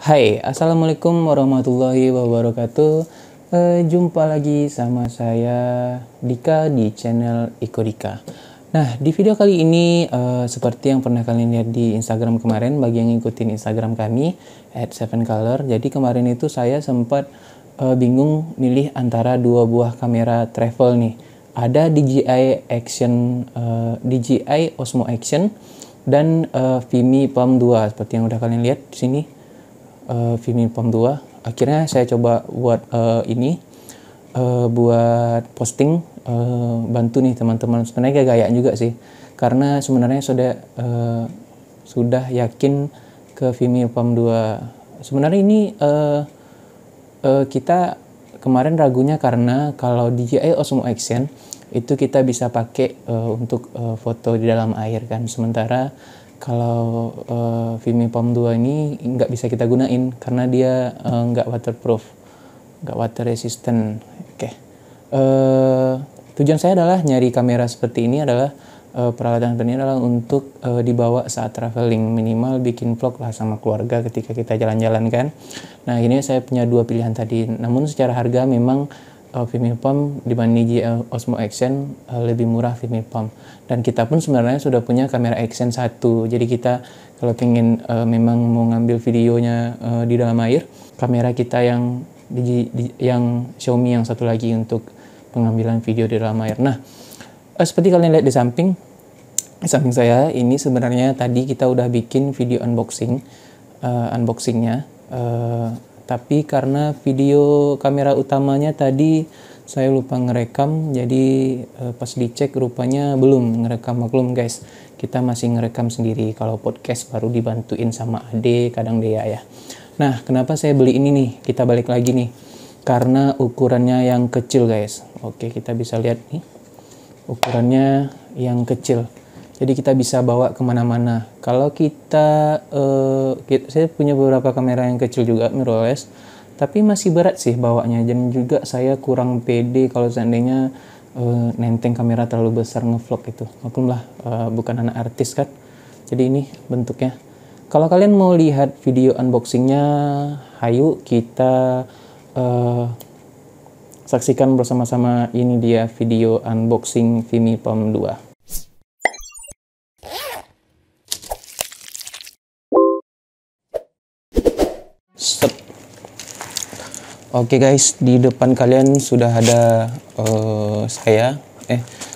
Hai, Assalamualaikum warahmatullahi wabarakatuh. Jumpa lagi sama saya Dika di channel Iko Dika. Nah, di video kali ini seperti yang pernah kalian lihat di Instagram kemarin, bagi yang ngikutin Instagram kami @7color. Jadi kemarin itu saya sempat bingung milih antara dua buah kamera travel nih. Ada DJI Osmo Action dan Vimy Palm 2 seperti yang udah kalian lihat di sini. Vimy Palm 2. Akhirnya saya coba buat buat posting, bantu nih teman-teman. Sebenarnya gaya juga sih, karena sebenarnya sudah yakin ke Vimy Palm 2. Sebenarnya ini kita kemarin ragunya karena kalau DJI Osmo Action itu kita bisa pakai untuk foto di dalam air kan, sementara kalau Vimy Palm 2 ini nggak bisa kita gunain karena dia nggak waterproof, nggak water resistant. Oke. Tujuan saya adalah nyari kamera seperti ini adalah peralatan seperti ini adalah untuk dibawa saat traveling, minimal bikin vlog lah sama keluarga ketika kita jalan-jalan kan. Nah, ini saya punya dua pilihan tadi. Namun secara harga memang Vimy Palm dibanding DJI Osmo Action lebih murah Vimy Palm. Dan kita pun sebenarnya sudah punya kamera action 1. Jadi kita kalau pengen memang mau ngambil videonya di dalam air, kamera kita yang Xiaomi yang satu lagi untuk pengambilan video di dalam air. Nah, seperti kalian lihat di samping saya ini sebenarnya tadi kita udah bikin video unboxingnya. Tapi karena video kamera utamanya tadi saya lupa ngerekam, jadi pas dicek rupanya belum ngerekam. Maklum guys, kita masih ngerekam sendiri. Kalau podcast baru dibantuin sama Ade, kadang Dea ya. Nah, kenapa saya beli ini nih? Kita balik lagi nih, karena ukurannya yang kecil guys. Oke, kita bisa lihat nih, ukurannya yang kecil. Jadi kita bisa bawa kemana-mana. Kalau saya punya beberapa kamera yang kecil juga, mirrorless, tapi masih berat sih bawanya. Dan juga saya kurang pede kalau seandainya nenteng kamera terlalu besar ngevlog itu. Maklumlah, bukan anak artis kan. Jadi ini bentuknya. Kalau kalian mau lihat video unboxingnya, hayu kita saksikan bersama-sama. Ini dia video unboxing Vimy Palm 2. Oke guys, di depan kalian sudah ada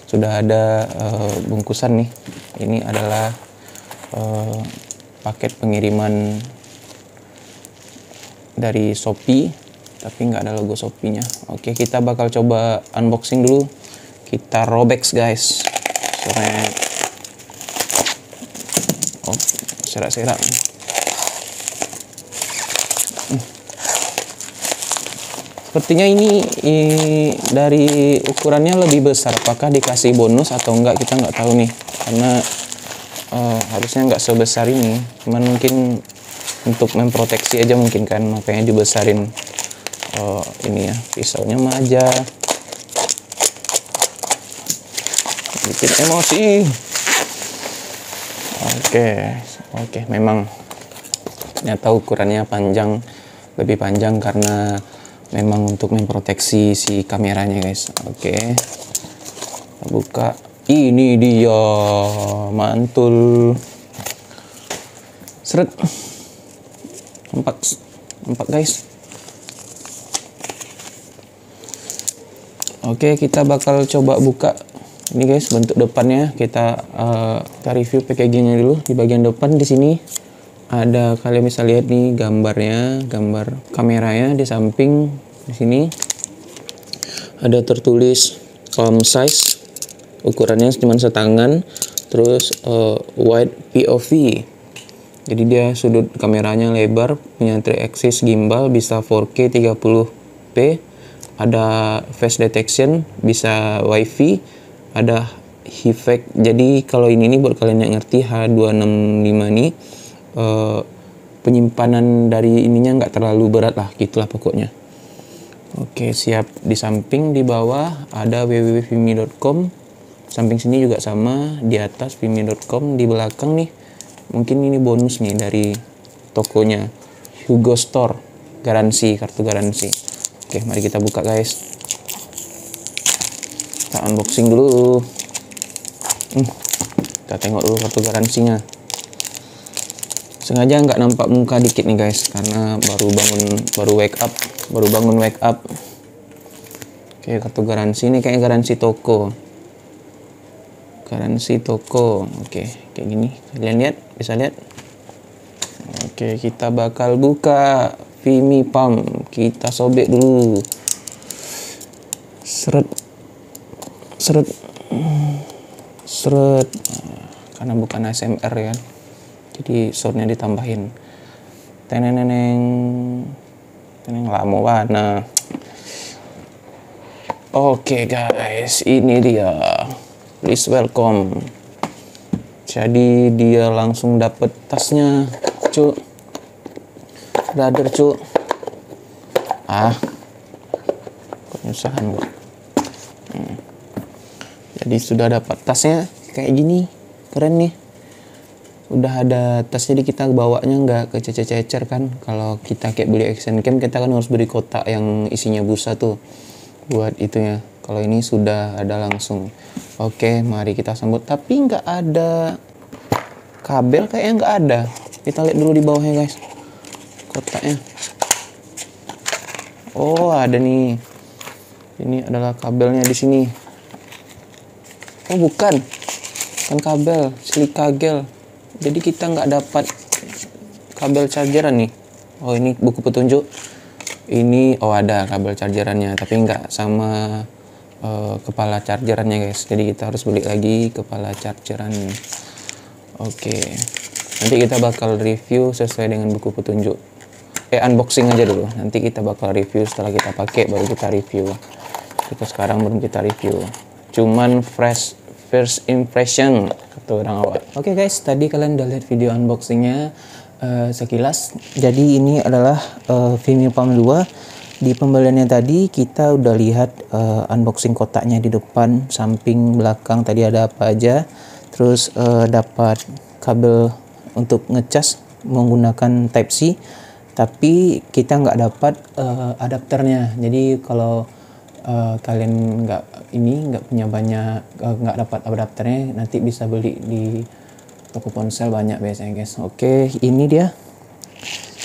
sudah ada bungkusan nih. Ini adalah paket pengiriman dari Shopee, tapi nggak ada logo Shopee-nya. Oke, kita bakal coba unboxing dulu. Kita robek guys. Serak-serak. Sepertinya ini dari ukurannya lebih besar. Apakah dikasih bonus atau enggak, kita nggak tahu nih. Karena harusnya nggak sebesar ini. Cuman mungkin untuk memproteksi aja mungkin kan, makanya dibesarin. Ini ya, pisaunya mah aja. Bikin emosi. Oke, memang ternyata ukurannya lebih panjang karena memang untuk memproteksi si kameranya guys. Oke, kita buka. Ini dia, mantul. Seret. Empat guys. Oke, kita bakal coba buka. Ini guys bentuk depannya. Kita review packagingnya dulu. Di bagian depan di sini ada, kalian bisa lihat nih gambar kameranya. Di samping di sini ada tertulis palm size, ukurannya cuma setangan, terus wide POV. Jadi dia sudut kameranya lebar, punya 3 axis gimbal, bisa 4K 30p, ada face detection, bisa wifi, ada HEVC. Jadi kalau ini nih buat kalian yang ngerti H265 nih, penyimpanan dari ininya nggak terlalu berat lah, gitulah pokoknya. Oke, siap. Di samping di bawah ada www.vimy.com. Samping sini juga sama, di atas vimy.com. Di belakang nih, mungkin ini bonus nih dari tokonya, Hugo Store, garansi, kartu garansi. Oke, mari kita buka guys. Kita unboxing dulu. Kita tengok dulu kartu garansinya. Sengaja nggak nampak muka dikit nih guys, karena baru bangun wake up. Oke, kartu garansi ini kayak garansi toko. Oke, kayak gini. Kalian lihat, bisa lihat. Oke, kita bakal buka Vimy Pump. Kita sobek dulu. Seret. Karena bukan ASMR ya, jadi soundnya ditambahin. Teneneng lama warna. Oke guys, ini dia. Please welcome. Jadi dia langsung dapet tasnya, cuk. Brother, cuk. Kok nyusahan gua. Jadi sudah dapat tasnya kayak gini, keren nih. Udah ada tasnya, jadi kita bawanya nggak kececer-cecer kan. Kalau kita kayak beli action cam, kita kan harus beli kotak yang isinya busa tuh buat itunya. Kalau ini sudah ada langsung. Oke, mari kita sambut. Tapi nggak ada kabel, kayaknya nggak ada. Kita lihat dulu di bawahnya guys, kotaknya. Oh, ada nih. Ini adalah kabelnya di sini. Oh, bukan kabel, silika gel. Jadi kita nggak dapat kabel chargeran nih. Oh, ini buku petunjuk. Ini ada kabel chargerannya, tapi nggak sama kepala chargerannya guys. Jadi kita harus beli lagi kepala chargeran. Oke, nanti kita bakal review sesuai dengan buku petunjuk. Unboxing aja dulu. Nanti kita bakal review setelah kita pakai, baru kita review. Kita sekarang belum kita review. Cuman first impression kata orang awal. Oke guys, tadi kalian udah lihat video unboxingnya sekilas. Jadi ini adalah Vimy Pump 2. Di pembeliannya tadi kita udah lihat unboxing kotaknya di depan, samping, belakang tadi ada apa aja. Terus dapat kabel untuk ngecas menggunakan Type C. Tapi kita nggak dapat adapternya. Jadi kalau kalian nggak punya banyak, nggak dapat adapternya, nanti bisa beli di toko ponsel banyak biasanya guys. Oke, ini dia.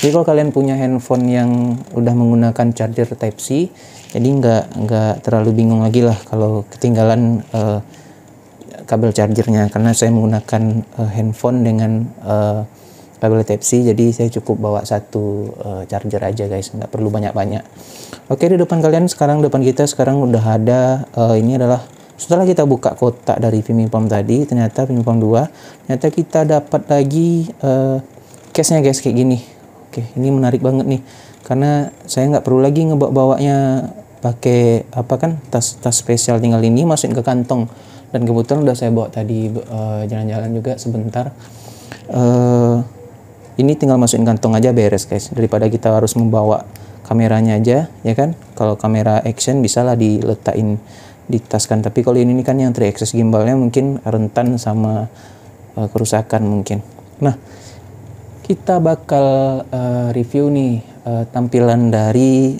Jadi kalau kalian punya handphone yang udah menggunakan charger Type C, jadi nggak terlalu bingung lagi lah kalau ketinggalan kabel chargernya, karena saya menggunakan handphone dengan kabel Type C, jadi saya cukup bawa satu charger aja guys, nggak perlu banyak-banyak. Oke, di depan kita sekarang udah ada ini adalah setelah kita buka kotak dari Vimy Pump tadi, ternyata Vimy Pump 2, ternyata kita dapat lagi case-nya guys, kayak gini. Oke, ini menarik banget nih, karena saya nggak perlu lagi ngebawanya pakai tas spesial, tinggal ini masukin ke kantong. Dan kebetulan udah saya bawa tadi jalan-jalan juga sebentar. Ini tinggal masukin kantong aja beres guys, daripada kita harus membawa kameranya aja, ya kan. Kalau kamera action bisalah diletakin di tas kan, tapi kalau ini kan yang 3-axis gimbalnya mungkin rentan sama kerusakan mungkin. Nah, kita bakal review nih tampilan dari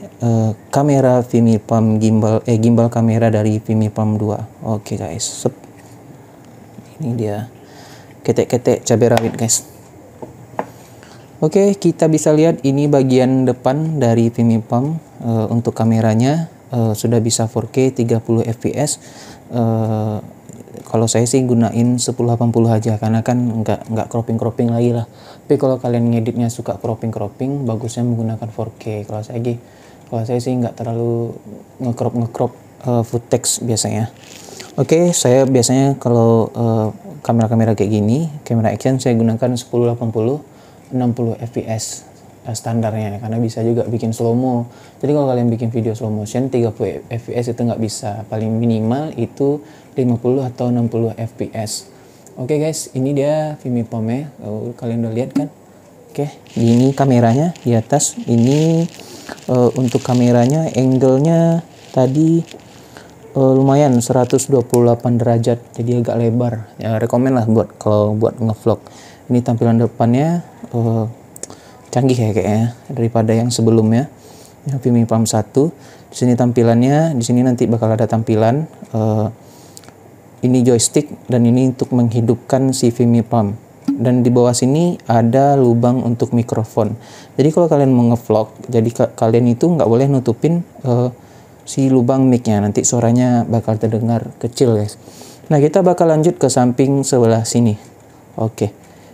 kamera Vimy Pump gimbal kamera dari Vimy Pump 2. Oke guys, ini dia ketek-ketek cabai rawit guys. Oke, kita bisa lihat ini bagian depan dari Vimy Pump. Untuk kameranya sudah bisa 4K 30 fps. Kalau saya sih gunain 1080 aja, karena kan nggak cropping lagi lah. Tapi kalau kalian ngeditnya suka cropping, bagusnya menggunakan 4K. Kalau saya sih nggak terlalu nge-crop footage biasanya. Oke, saya biasanya kalau kamera-kamera kayak gini, kamera action, saya gunakan 1080 60 fps standarnya, karena bisa juga bikin slow mo. Jadi kalau kalian bikin video slow motion 30 fps itu nggak bisa, paling minimal itu 50 atau 60 fps. Oke guys, ini dia Vimy Pump-nya. Kalian udah lihat kan? Oke, ini kameranya di atas. Ini untuk kameranya angle-nya tadi lumayan 128 derajat, jadi agak lebar. Ya rekomen lah buat ngevlog. Ini tampilan depannya. canggih ya kayaknya daripada yang sebelumnya, yang Vimy Palm 1. Di sini tampilannya, di sini nanti bakal ada tampilan ini joystick dan ini untuk menghidupkan si Vimy Palm. Dan di bawah sini ada lubang untuk mikrofon. Jadi kalau kalian mau ngevlog, jadi kalian itu nggak boleh nutupin si lubang mic-nya, nanti suaranya bakal terdengar kecil guys. Nah, kita bakal lanjut ke samping sebelah sini. Oke.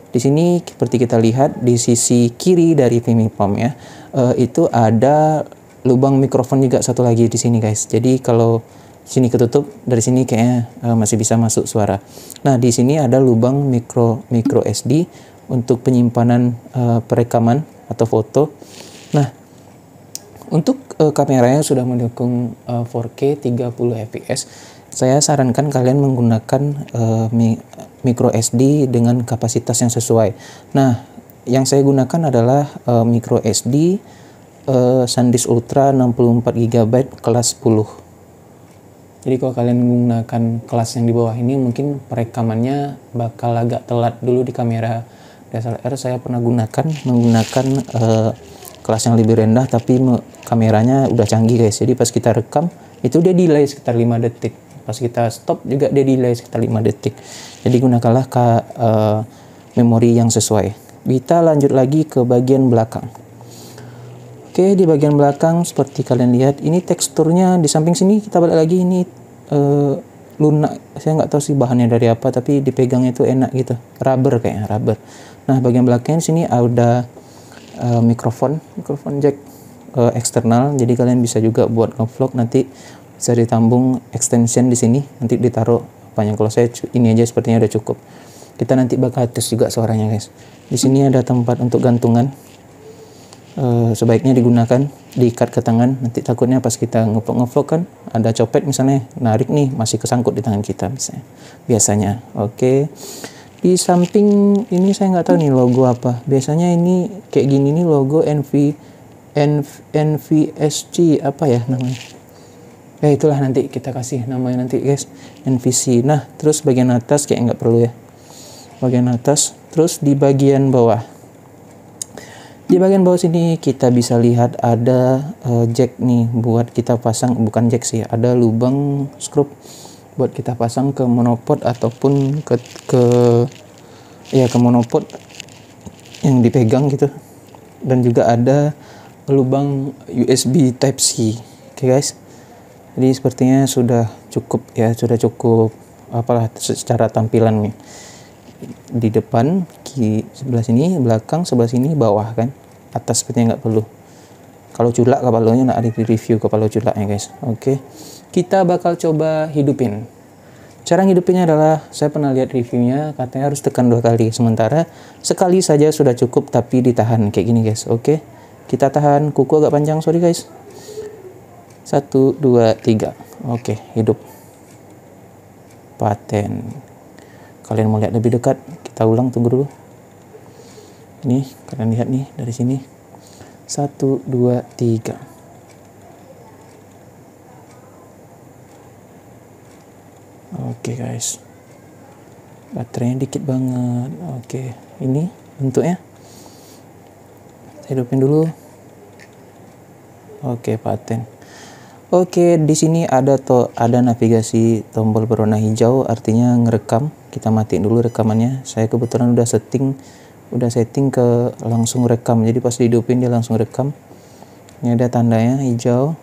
Di sini seperti kita lihat di sisi kiri dari Vimy Palm ya, itu ada lubang mikrofon juga satu lagi di sini guys. Jadi kalau sini ketutup, dari sini kayaknya masih bisa masuk suara. Nah, di sini ada lubang micro SD untuk penyimpanan perekaman atau foto. Nah, untuk kameranya sudah mendukung 4K 30 fps. Saya sarankan kalian menggunakan micro SD dengan kapasitas yang sesuai. Nah, yang saya gunakan adalah micro SD SanDisk Ultra 64 GB kelas 10. Jadi kalau kalian menggunakan kelas yang di bawah ini, mungkin perekamannya bakal agak telat dulu di kamera DSLR. Saya pernah menggunakan kelas yang lebih rendah, tapi kameranya udah canggih guys. Jadi pas kita rekam, itu dia delay sekitar 5 detik. Pas kita stop juga dia delay sekitar 5 detik. Jadi gunakanlah memori yang sesuai. Kita lanjut lagi ke bagian belakang. Oke, di bagian belakang seperti kalian lihat, ini teksturnya di samping sini kita balik lagi, ini lunak. Saya nggak tahu sih bahannya dari apa, tapi dipegangnya itu enak gitu, rubber kayaknya, rubber. Nah, bagian belakang sini ada mikrofon jack eksternal, jadi kalian bisa juga buat ngevlog, nanti bisa ditambung extension di sini, nanti ditaruh apanya. Kalau saya ini aja sepertinya udah cukup. Kita nanti bakal tes juga suaranya guys. Di sini ada tempat untuk gantungan. Sebaiknya digunakan, diikat ke tangan, nanti takutnya pas kita ngevlog kan ada copet misalnya, narik nih masih kesangkut di tangan kita misalnya, biasanya. Oke. Di samping ini saya nggak tahu nih logo apa, biasanya ini kayak gini nih logo NVSC apa ya namanya, ya itulah, nanti kita kasih namanya nanti guys, NVC. Nah, terus bagian atas kayak nggak perlu ya, bagian atas. Terus di bagian bawah, di bagian bawah sini kita bisa lihat ada jack nih buat kita pasang, bukan jack sih, ada lubang skrup buat kita pasang ke monopod ataupun ke monopod yang dipegang gitu. Dan juga ada lubang USB Type C. Oke guys. Jadi sepertinya sudah cukup ya, sudah cukup apalah secara tampilan nih. Di depan, sebelah sini, belakang, sebelah sini, bawah kan, atas sepertinya nggak perlu. Kalau culak kepalanya nak ada di review kepala culaknya guys. Oke, kita bakal coba hidupin. Cara hidupinnya adalah, saya pernah lihat reviewnya, katanya harus tekan 2 kali, sementara sekali saja sudah cukup, tapi ditahan kayak gini guys. Oke, kita tahan, kuku agak panjang, sorry guys. 1, 2, 3. Oke, hidup. Paten. Kalian mau lihat lebih dekat, kita ulang, tunggu dulu. Nih, kalian lihat nih dari sini. 1, 2, 3. Oke guys. Baterainya dikit banget. Oke, ini bentuknya. Saya hidupin dulu. Oke, paten. Oke, di sini ada navigasi tombol berwarna hijau, artinya ngerekam. Kita matiin dulu rekamannya. Saya kebetulan udah setting ke langsung rekam. Jadi pas dihidupin dia langsung rekam. Ini ada tandanya hijau.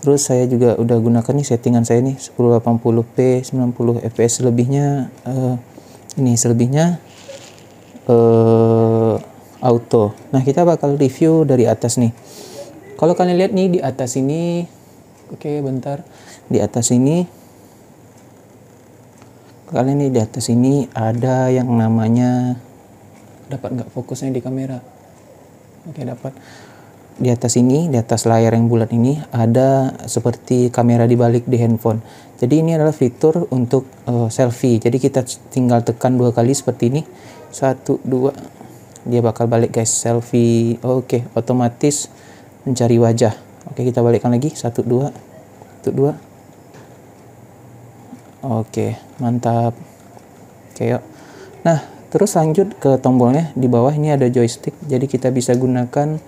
Terus saya juga udah gunakan nih settingan saya nih 1080p 90 fps, selebihnya auto. Nah, kita bakal review dari atas nih. Kalau kalian lihat nih di atas ini, oke bentar, di atas ini, kalian nih di atas ini ada yang namanya, dapat nggak fokusnya di kamera? Oke, dapat. Di atas ini, di atas layar yang bulat ini ada seperti kamera dibalik di handphone. Jadi ini adalah fitur untuk selfie. Jadi kita tinggal tekan 2 kali seperti ini, 1, 2, dia bakal balik guys, selfie. Oke, otomatis mencari wajah. Oke, kita balikkan lagi, 1, 2, 1, 2. Oke, mantap. Oke, yuk. Nah, Terus lanjut ke tombolnya, di bawah ini ada joystick, jadi kita bisa gunakan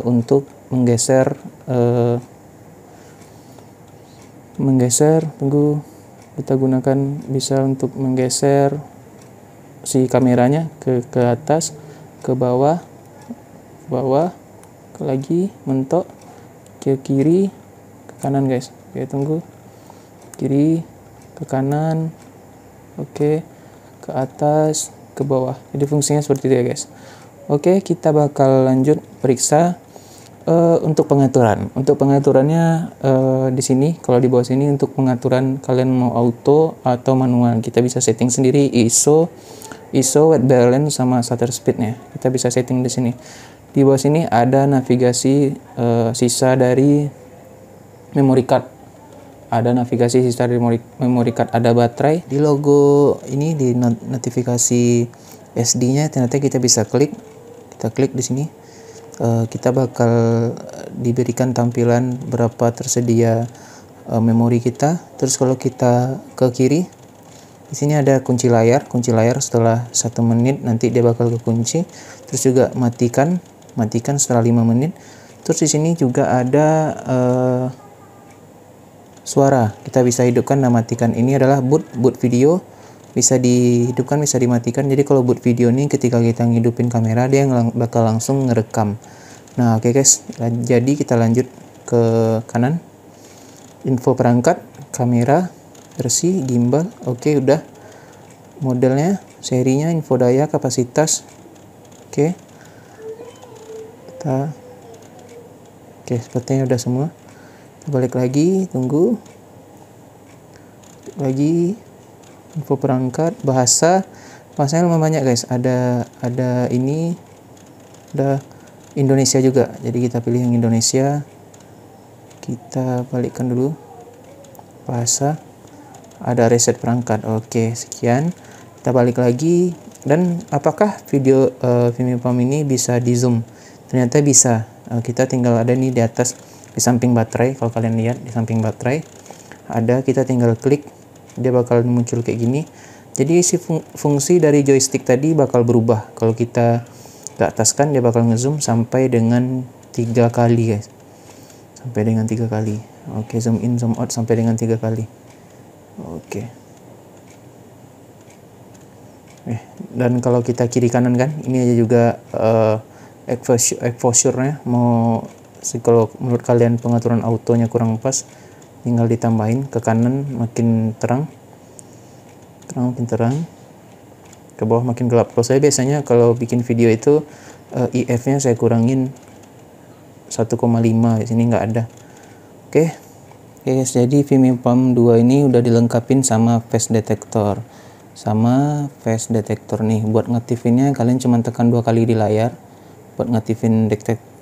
untuk menggeser tunggu, kita gunakan bisa untuk menggeser si kameranya ke atas, ke bawah, lagi mentok, ke kiri, ke kanan guys. Oke, tunggu, kiri, ke kanan, oke, ke atas, ke bawah. Jadi fungsinya seperti itu ya guys. Oke, kita bakal lanjut periksa untuk pengaturan. Untuk pengaturannya di sini, kalau di bawah sini untuk pengaturan kalian mau auto atau manual, kita bisa setting sendiri ISO, white balance sama shutter speednya. Kita bisa setting di sini. Di bawah sini ada navigasi sisa dari memory card. Ada navigasi sisa dari memory card, ada baterai. Di logo ini di notifikasi SD-nya ternyata kita bisa klik. Kita klik di sini. Kita bakal diberikan tampilan berapa tersedia memori kita. Terus kalau kita ke kiri, di sini ada kunci layar. Kunci layar setelah 1 menit nanti dia bakal kekunci. Terus juga matikan setelah 5 menit. Terus di sini juga ada suara. Kita bisa hidupkan dan matikan. Ini adalah boot video. Bisa dihidupkan, bisa dimatikan. Jadi kalau boot video ini ketika kita ngidupin kamera, dia bakal langsung ngerekam. Nah, oke guys, jadi kita lanjut ke kanan. Info perangkat, kamera, versi, gimbal. Oke, udah. Modelnya, serinya, info daya, kapasitas. Oke. Oke, sepertinya udah semua. Kita balik lagi, tunggu. Lagi info perangkat, bahasanya lumayan banyak guys. Ada ini, ada Indonesia juga, jadi kita pilih yang Indonesia. Kita balikkan dulu bahasa, ada reset perangkat. Oke, sekian. Kita balik lagi. Dan apakah video Vimeo ini bisa di zoom? Ternyata bisa. Kita tinggal ada nih di atas, di samping baterai. Kalau kalian lihat di samping baterai ada, kita tinggal klik, dia bakal muncul kayak gini. Jadi si fungsi dari joystick tadi bakal berubah. Kalau kita ke atas kan dia bakal ngezoom sampai dengan 3 kali guys. Sampai dengan 3 kali. Oke, zoom in, zoom out sampai dengan 3 kali. Oke. Dan kalau kita kiri kanan kan, ini aja juga exposure-nya mau kalau menurut kalian pengaturan autonya kurang pas, tinggal ditambahin ke kanan makin terang, makin terang, ke bawah makin gelap. Kalau saya biasanya kalau bikin video itu IF-nya saya kurangin 1,5, di sini nggak ada. Oke guys, jadi Vimeo 2 ini udah dilengkapin sama face detector. Face detector nih, buat ngaktifinnya kalian cuma tekan 2 kali di layar. Buat ngaktifin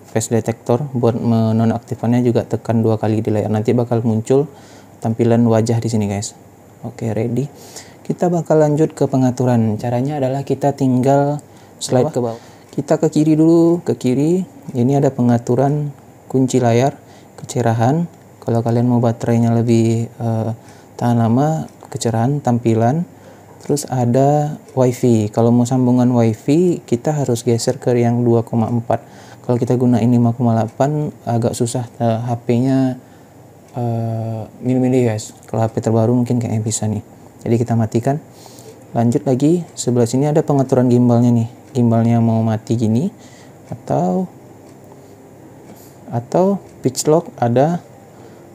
face detector, buat menonaktifannya juga tekan 2 kali di layar. Nanti bakal muncul tampilan wajah di sini guys. Oke, ready. Kita bakal lanjut ke pengaturan. Caranya adalah kita tinggal slide ke bawah. Kita ke kiri dulu, ke kiri. Ini ada pengaturan kunci layar, kecerahan. Kalau kalian mau baterainya lebih tahan lama, kecerahan, tampilan. Terus ada WiFi. Kalau mau sambungan WiFi, kita harus geser ke yang 2,4. Kalau kita gunain 5,8 agak susah. HP-nya milih-milih guys. Kalau HP terbaru mungkin kayaknya bisa nih. Jadi kita matikan. Lanjut lagi, sebelah sini ada pengaturan gimbalnya nih. Gimbalnya mau mati gini atau pitch lock ada,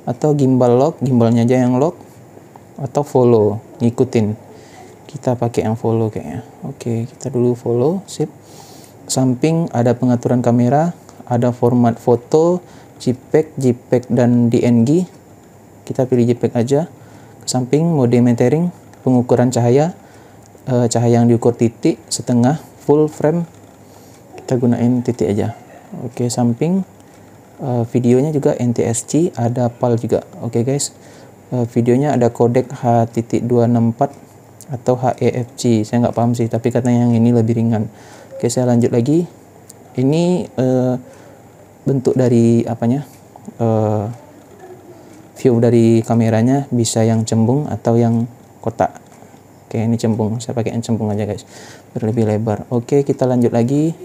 atau gimbal lock, gimbalnya aja yang lock, atau follow, ngikutin. Kita pakai yang follow kayaknya. Oke, kita dulu follow, sip. Samping ada pengaturan kamera, ada format foto, JPEG dan DNG. Kita pilih JPEG aja. Samping mode metering, pengukuran cahaya, cahaya yang diukur titik, setengah, full frame. Kita gunain titik aja. Oke, samping videonya juga NTSC, ada PAL juga. Oke guys, videonya ada kodek H.264 atau HEFC. Saya nggak paham sih, tapi katanya yang ini lebih ringan. Oke, saya lanjut lagi. Ini bentuk dari apanya, view dari kameranya bisa yang cembung atau yang kotak. Oke, ini cembung. Saya pakai yang cembung aja guys, biar lebih lebar. Oke, kita lanjut lagi.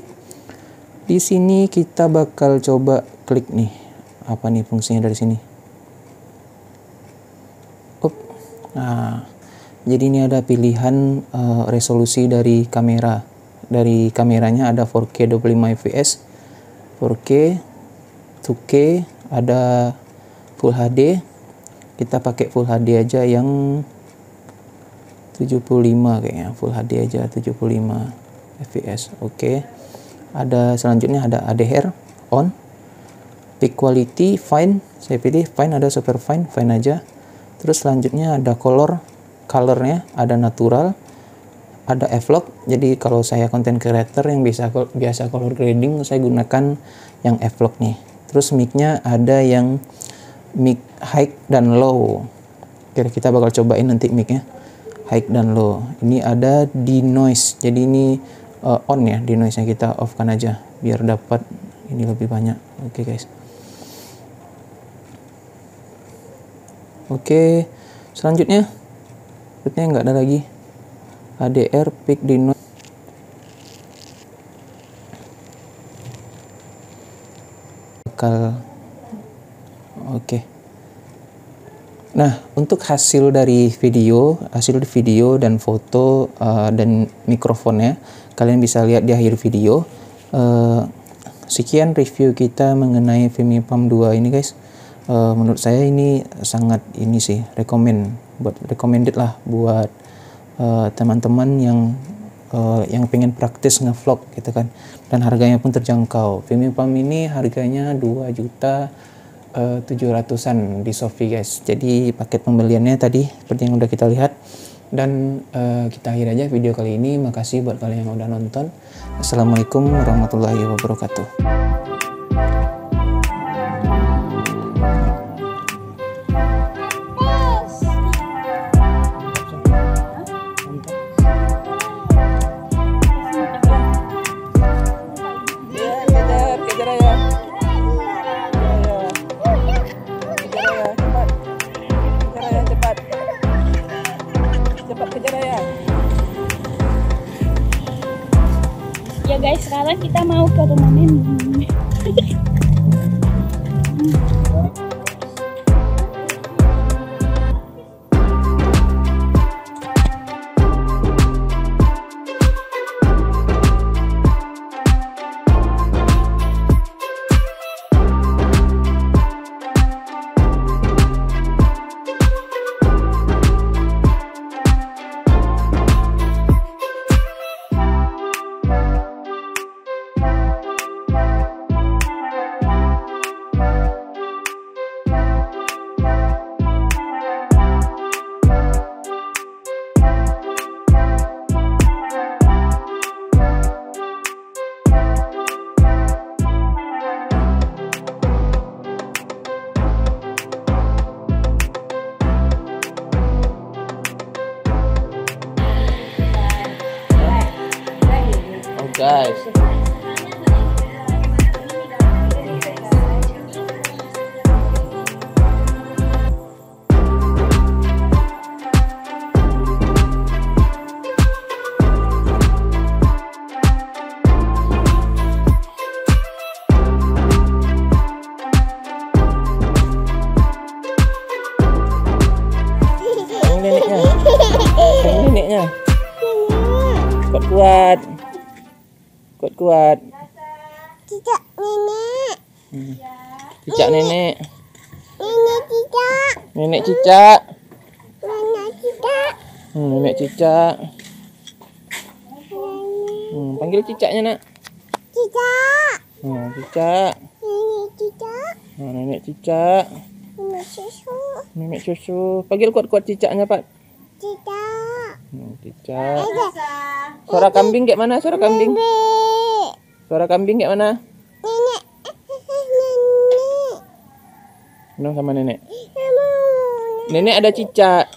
Di sini kita bakal coba klik nih. Apa nih fungsinya dari sini? Nah, jadi ini ada pilihan resolusi dari kamera. Dari kameranya ada 4K 25 fps, 4K, 2K, ada Full HD. Kita pakai Full HD aja yang 75 kayaknya. Full HD aja 75 fps. Oke. Ada selanjutnya ada HDR on. Peak quality fine. Saya pilih fine, ada super fine, fine aja. Terus selanjutnya ada colornya, ada natural, ada F-Log. Jadi kalau saya content creator yang biasa color grading, saya gunakan yang F-Log nih. Terus mic-nya ada yang mic high dan low. Oke, kita bakal cobain nanti mic-nya high dan low. Ini ada denoise. Jadi ini on ya, denoise-nya kita off kan aja biar dapat ini lebih banyak. Oke guys. Oke, selanjutnya nggak ada lagi. HDR peak denoise. Oke. Nah, untuk hasil video dan foto dan mikrofonnya, kalian bisa lihat di akhir video. Sekian review kita mengenai Vimy Palm 2 ini guys. Menurut saya ini sangat recommended lah buat teman-teman yang pengen praktis ngevlog gitu kan, dan harganya pun terjangkau. Vimy Palm ini harganya 2.700.000-an di Shopee guys. Jadi paket pembeliannya tadi seperti yang udah kita lihat. Dan kita akhir aja video kali ini. Makasih buat kalian yang udah nonton. Assalamualaikum warahmatullahi wabarakatuh. Ya guys, sekarang kita mau ke rumah nenek. Guys, neneknya kuat. Kuat. Cicak nenek. Cicak nenek. Nenek cicak. Nenek cicak. Nenek cicak. Nenek cicak. Panggil cicaknya nak. Cicak. Cicak. Nenek cicak. Nenek cicak. Nenek susu. Nenek susu. Panggil kuat-kuat cicaknya pak. Cicak. Cicak. Suara kambing kayak mana? Suara kambing. Suara kambing kayak mana? Nenek. Nenek. Nong sama nenek. Nenek ada cicak.